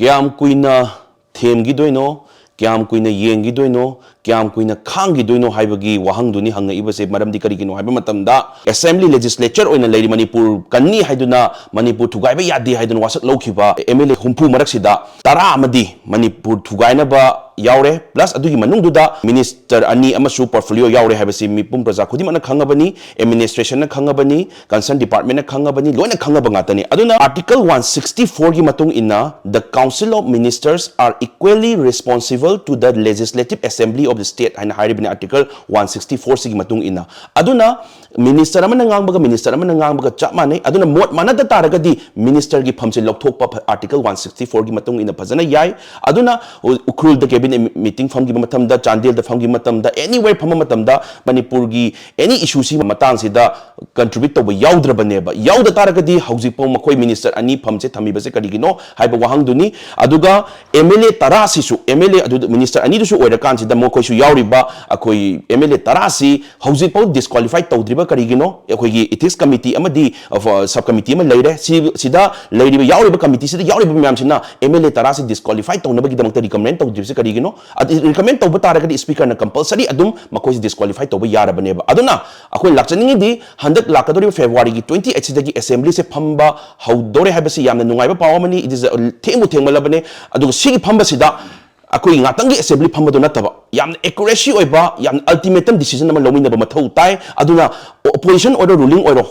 Kiam kuina themgidoino, kiam kuina yengidoino, kiam kuina khanggidoino haibagi wahangduni hangna ibase maramdi karigino haiba matamda assembly legislature oina leiri manipur kanni haiduna manipur thugaiba yadi haiduna wasak lawkhiba MLA humpu maraksida tara amadi manipur thugaina ba yaure plus adugi manungduda minister ani amasu portfolio yaure haibasi mipum praja khudimana khangabani administration na khangabani concern department na khangabani loina khangaba ngatani aduna article 164 gi matung inna the council of ministers are equally responsible to the legislative assembly of the state haina hairibani article 164 sigi matung inna aduna minister amana ngangbaga chap manai aduna mot manada taragadi minister gi phamse lokthokpa article 164 gi matung inna phajana yai aduna ukrul the cabinet meeting from gi matamda chandel the from gi matamda anywhere phama matamda manipur gi any issue si matang sida contribute to yaudra ba yauda taragadi hauji po makoi minister ani phamse thami base karigino haiba wahang duni aduga MLA tarasi su MLA adu minister ani su oira kan sida mo koi su yauriba akoi MLA tarasi hauji po disqualified tawdriba karigino akoi gi ethics committee amadi sub committee ma leire sida leiriba yauriba committee sida yauriba myam sina MLA tarasi disqualified tawna bagi damakta recommend tawdribse karigino recommend tawba taragadi speaker na compulsory adum makoi disqualified tawba yarabane ba aduna akoi lakchaningi di handak lakadori February gi 28 sidagi assembly se phamba haudore habasi yamna nungaiba pawamani it is thengmalabane aduga sigi phamba sida akoi ngatangi assembly phamba do nataba yamna accuracy oiba yamna ultimatum decision ama lomina ba mathau tai aduna opposition order ruling order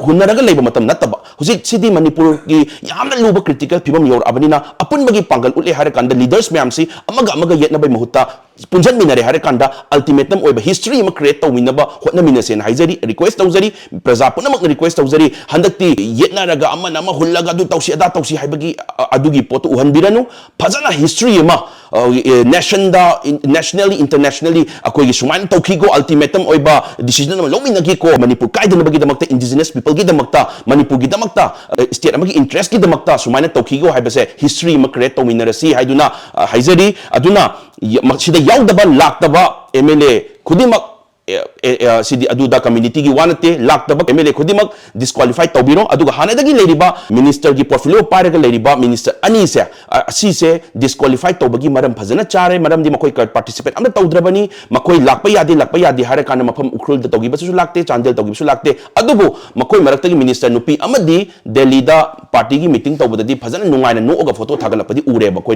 hunaraga leiba matam nataba husi sidi manipur gi yamna luba critical phibam yor abanina apun bagi pangal ule hare kanda leaders myam si amaga yetna bai mahutta punjan minare hare kanda ultimatum oiba history ma create tawina ba hotna minasen haizari request tawzari praja punamak request tawzari handakti yetna raga amana ma hullaga du tawsi ada tawsi haibagi adugi potu uhanbiranu phajana history ma nation da nationally internationally akoi suman tawki go ultimatum oiba decision ma lomina gi ko manipur kaidana bagi damakta indigenous people gi damakta manipur gi damakta state amagi interest gi damakta sumana tawki go haibase history ma create tawminarasi haiduna haizari aduna sida yaudaba laktaba MLA kudimak sidi aduda community gi wanate laktaba MLA kudimak disqualified tawbiro aduga hanadagi leiriba minister gi portfolio paraga leiriba minister ani se asi se disqualified tawbagi maram phajana chare maram di makoi participate amna tawdrabani makoi lakpa yadi hare kana mafam ukrul da tawgi basu lakte chandel tawgi basu lakte adubu makoi maraktagi minister nupi amadi delhi da party gi meeting tawbadadi phajana nungaina nooga photo thagalapadi ure makoi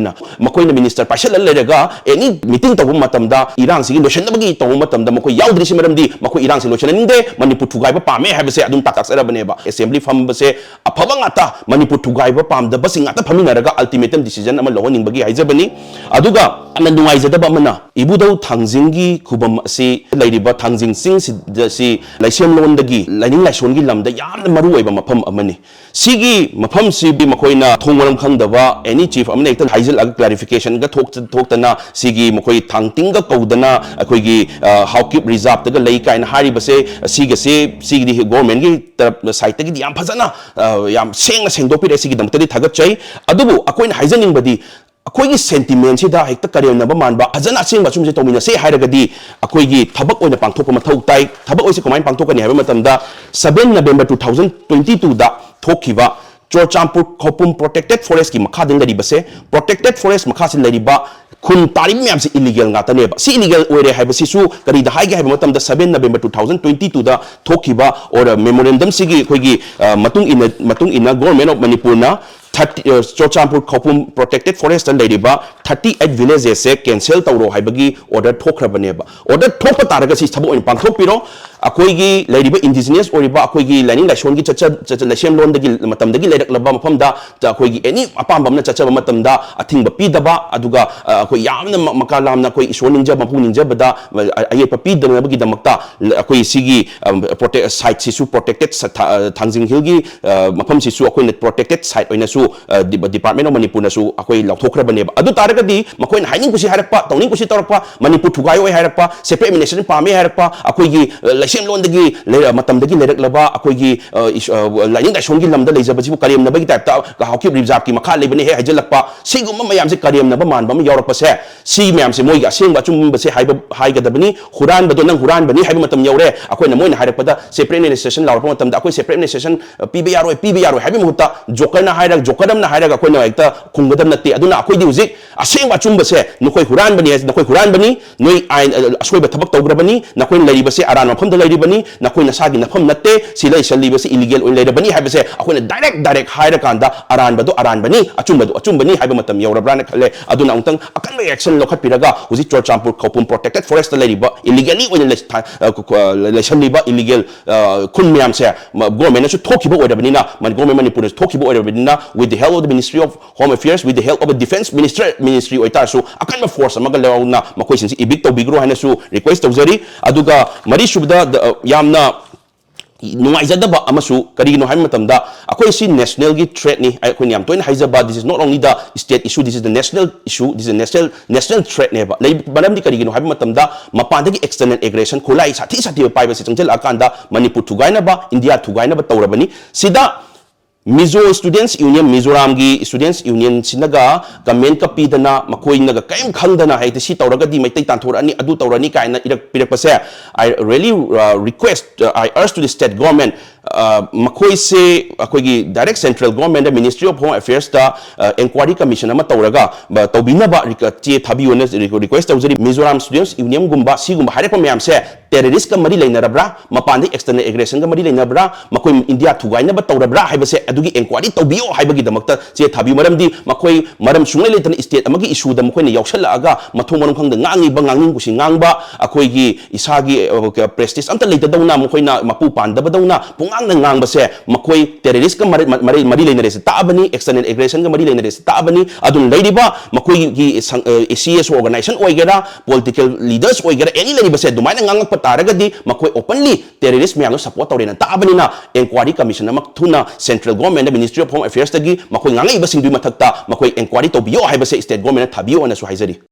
na minister paishal lerega any meeting tawbu matamda irang sigi lotion bagi tawbu matamda makoi yaudri maramdi makoi irang solution ningde manipur thugai ba pame habase adum tatak sarabane ba assembly fam base apaba ngata manipur thugai ba pam da basi ngata faminaraga ultimatum decision ama lohoning bagi haijabani aduga anandungai jadaba mana ibudau thangjingi khubam si leiriba thangjing sing si laisem londagi laining laisongi lamda yamna maru oiba mafam amani sigi mafam si bi makoina thongwaram khangdaba any chief amna ekta haijal ag clarification ga thoktana sigi makoi thangting ga kaudana akoi gi hawkip reserve daga lei kaina hari base sigi di government gi site gi yam phajana yam sengdopire sigi damtadi thagachai adubu akoina haijaning badi akoigi sentiment sida hekta karenaba manba ajana asengba chumse tawmina se hairagadi akoigi thabak oina pangthokpa mathau tai thabak oise komain pangthokani haiba matamda 7 November 2022 da thokiba Chorchampur Khopum protected forest ki makha ding lari base protected forest makha sin lari ba khun tarib myam si illegal ngata ne ba si illegal oire haiba si su kari da haige haiba matam da 7 November 2022 da thokiba or memorandum sigi khoigi matung ina government of Manipur na Chorchampur Khopum protected forest and ladiba 38 villages se cancel tawro haibagi order thokrabane ba order thokpa taraga si thabo in pangthok piro akoigi ladiba indigenous oriba akoigi lining laishon gi chacha lasem lon dagi matam dagi lerak laba mafam da akoigi any apam bamna chacha matam da athing ba pidaba aduga akoi yamna makalam na koi isoning jab mapu ninja bada aye pa pidana bagi damakta akoi sigi protect site si su protected thangjing hill gi mafam si su akoi net protected site oina su department of Manipur na su akoi lauthokrabane ba adu taragadi makoi na haining kusi harakpa tawning kusi tarakpa Manipur thugai oi harakpa separate administration pame harakpa akoi gi lasem lon dagi matam dagi lerak laba akoi gi lining daishongi lamda leijabaji bu karem na bagi type ta hawki reserve ki makha lebane he hajalakpa sigum mayam se karem na ba man ba yaurapa se si mayam se moi ga seng ba chum ba se haigadabani huran ba do nang huran bani haiba matam yaure akoi na moi na harakpa da separate administration laurpa matam da akoi separate administration pibe yaroi haibi muhta joker na hairak ꯊꯣꯛꯀꯗꯝꯅ ꯍꯥꯏꯔꯒ ꯑꯩꯈꯣꯏꯅ ꯍꯦꯛꯇ ꯈꯨꯝꯒꯗꯝ ꯅꯠꯇꯦ ꯑꯗꯨꯅ ꯑꯩꯈꯣꯏꯗꯤ ꯍꯧꯖꯤꯛ ꯑꯁꯦꯡꯕ ꯑꯆꯨꯝꯕꯁꯦ ꯅꯈꯣꯏ ꯍꯨꯔꯥꯟꯕꯅꯤ ꯅꯈꯣꯏ ꯍꯨꯔꯥꯟꯕꯅꯤ ꯅꯣꯏ ꯑꯥꯏꯟ ꯑꯁꯣꯏꯕ ꯊꯕꯛ ꯇꯧꯈ꯭ꯔꯕꯅꯤ ꯅꯈꯣꯏꯅ ꯂꯩꯔꯤꯕꯁꯦ ꯑꯔꯥꯟꯕ ꯃꯐꯝꯗ ꯂꯩꯔꯤꯕꯅꯤ ꯅꯈꯣꯏ ꯅꯁꯥꯒꯤ ꯅꯐꯝ ꯅꯠꯇꯦ ꯁꯤ ꯂꯩꯁꯜꯂꯤꯕꯁꯤ ꯏꯂꯤꯒꯦꯜ ꯑꯣꯏꯅ ꯂꯩꯔꯕꯅꯤ ꯍꯥꯏꯕꯁꯦ ꯑꯩꯈꯣꯏꯅ ꯗꯥꯏꯔꯦꯛ ꯍꯥꯏꯔꯀꯥꯟꯗ ꯑꯔꯥꯟꯕꯗꯣ ꯑꯔꯥꯟꯕꯅꯤ ꯑꯆꯨꯝꯕꯗꯣ ꯑꯆꯨꯝꯕꯅꯤ ꯍꯥꯏꯕ ꯃꯇꯝ ꯌꯧꯔꯕ꯭ꯔꯥꯅ ꯈꯜꯂꯦ ꯑꯗꯨꯅ ꯑꯃꯨꯛꯇꯪ ꯑꯀꯟꯕ ꯑꯦꯛꯁꯟ ꯂꯧꯈꯠꯄꯤꯔꯒ ꯍꯧꯖꯤꯛ ꯆꯨꯔꯆꯥꯟꯄꯨꯔ ꯈꯧꯄꯨꯝ ꯄ꯭ꯔꯣꯇꯦꯛꯇꯦꯗ ꯐꯣꯔꯦꯁꯇ ꯂꯩꯔꯤꯕ ꯏꯂꯤꯒꯦꯜꯂꯤ ꯑꯣꯏꯅ ꯂꯩꯁꯜꯂꯤꯕ ꯏꯂꯤꯒꯦꯜ ꯈꯨꯟ ꯃꯌꯥꯝꯁꯦ ꯒꯣꯔꯃꯦꯟꯅꯁꯨ ꯊꯣꯛꯈꯤꯕ ꯑꯣꯏꯔꯕꯅꯤꯅ ꯒꯣꯔꯃꯦꯟ ꯃꯅꯤꯄꯨꯔꯗꯁꯨ ꯊꯣꯛꯈꯤꯕ ꯑꯣꯏꯔꯕꯅꯤना with the help of the Ministry of Home Affairs with the help of the Defense Ministry ꯑꯣꯏꯇꯥꯔꯁꯨ ꯑꯀꯟꯕ ꯐꯣꯔꯁ ꯑꯃꯒ ꯂꯧꯅ ꯃꯈꯣꯏꯁꯤꯡꯁꯤ ꯏꯕꯤꯛ ꯇꯧꯕꯤꯈ꯭ꯔꯣ ꯍꯥꯏꯅꯁꯨ ꯔꯤꯀ꯭ꯋꯦꯁ ꯇꯧꯖꯔꯤ ꯑꯗꯨꯒ ꯃꯔꯤꯁꯨꯕꯗ ꯌꯥꯝꯅ ꯅꯨꯡꯉꯥꯏꯖꯗꯕ ꯑꯃꯁꯨ ꯀꯔꯤꯒꯤꯅꯣ ꯍꯥꯏꯕ ꯃꯇꯝꯗ ꯑꯩꯈꯣꯏ ꯁꯤ ꯅꯦꯁꯅꯦꯜꯒꯤ ꯊ꯭ꯔꯦꯠꯅꯤ ꯑꯩꯈꯣꯏꯅ ꯌꯥꯝ ꯇꯣꯏꯅ ꯍꯥꯏꯖꯕ ꯗꯤꯁ ꯏज ꯅꯣꯠ ꯑꯣꯟꯂꯤ ꯗ ꯁ꯭ꯇꯦꯠ ꯏꯁꯨ ꯗꯤꯁ ꯏज ꯗ ꯅꯦꯁꯅꯦꯜ ꯏꯁꯨ ꯗꯤꯁ ꯏज ꯅꯦꯁꯅꯦꯜ ꯊ꯭ꯔꯦꯠꯅꯦꯕ ꯃꯔꯝꯗꯤ ꯀꯔꯤꯒꯤꯅꯣ ꯍꯥꯏꯕ ꯃꯇꯝꯗ ꯃꯄꯥꯟꯗꯒꯤ ꯑꯦꯛꯁꯇꯔꯅꯦꯜ ꯑꯦꯒ꯭ꯔꯦꯁꯟ ꯈꯨꯠꯂꯥꯏ ꯁꯥꯊꯤꯕ ꯄꯥꯏꯕꯁꯤ ꯆꯪꯁꯤꯜꯂꯛꯑꯀꯥꯟꯗ ꯃꯅꯤꯄꯨꯔ ꯊꯨꯒꯥꯏꯅꯕ ꯏꯟꯗꯤꯌꯥ ꯊꯨꯒꯥꯏꯅꯕ ꯇꯧꯔꯕꯅꯤ ꯁꯤꯗ Mizo Students Union Mizoramgi Students Union sinaga comment ka pidana makoy naga kayam khangdana hay si tawragadi maitai tanthorani adu tawrani kaina pirak pase I really request I urge to the state government makoy se akoigi direct central government the Ministry of Home Affairs ta inquiry commission ama tawraga tawbina ba che thabiyona request tawjari Mizoram Students Union gumba si gumba harekpa mayam se terrorist ka mari leinarabra mapandi external aggression ka mari leinarabra makoy India thugaina ba tawrabra haibase ꯑꯗꯨꯒꯤ inquiry ꯇꯧꯕꯤꯌꯣ ꯍꯥꯏꯕꯒꯤꯗꯃꯛꯇ ꯆꯦ ꯊꯥꯕꯤꯌꯨ ꯃꯔꯝꯗꯤ ꯃꯈꯣꯏ ꯃꯔꯝ ꯁꯨꯡꯂꯩ ꯂꯩꯇꯅ state ꯑꯃꯒꯤ ꯏꯁꯨꯗ ꯃꯈꯣꯏꯅ ꯌꯥꯎꯁꯜꯂꯛꯑꯒ ꯃꯊꯣꯡ ꯃꯔꯝ ꯈꯪꯗ ꯉꯥꯡꯉꯤꯕ ꯉꯥꯡꯅꯤꯡ ꯀꯨꯁꯤ ꯉꯥꯡꯕ ꯑꯩꯈꯣꯏꯒꯤ ꯏꯁꯥꯒꯤ ꯄ꯭ꯔꯦꯁꯇꯤꯖ ꯑꯝꯇ ꯂꯩꯇꯗꯧꯅ ꯃꯈꯣꯏꯅ ꯃꯄꯨ ꯄꯥꯟꯗꯕꯗꯧꯅ ꯄꯨꯡꯉꯥꯡꯗ ꯉꯥꯡꯕꯁꯦ ꯃꯈꯣꯏ ꯇꯦꯔꯔꯤꯁꯀ ꯃꯔꯤ ꯂꯩꯅꯔꯦꯁꯦ ꯇꯥꯛꯑꯕꯅꯤ ꯑꯦꯛꯁꯇꯔꯅꯦꯜ ꯑꯦꯒ꯭ꯔꯦꯁꯟꯒ ꯃꯔꯤ ꯂꯩꯅꯔꯦꯁꯦ ꯇꯥꯛꯑꯕꯅꯤ ꯑꯗꯨꯅ ꯂꯩꯔꯤꯕ ꯃꯈꯣꯏꯒꯤ ACS ꯑꯣꯔꯒꯅꯥꯏꯖꯦꯁꯟ ꯑꯣꯏꯒꯦꯔꯥ ꯄꯣꯂꯤꯇꯤꯀꯦꯜ ꯂꯤꯗꯔꯁ ꯑꯣꯏꯒꯦꯔꯥ ꯑꯦꯅꯤ ꯂꯩꯔꯤꯕꯁꯦ ꯑꯗꯨꯃꯥꯏꯅ ꯉꯥꯡꯉꯛꯄ ꯇꯥꯔꯒꯗꯤ ꯃꯈꯣꯏ ꯑꯣꯄꯟꯂꯤ ꯇꯦꯔꯔꯤꯁ ꯃꯌꯥꯝꯗꯣ ꯁꯄꯣꯔꯠ ꯇꯧꯔꯦꯅ ꯇꯥꯛꯑꯕꯅꯤꯅ inquiry commission ꯑꯃ ꯊꯨꯅ central government Ministry of Home Affairs tagi makoy ngangay iba singdoy mathakta makoy inquiry tawbiyo haibase state government thabiyo anasu haizari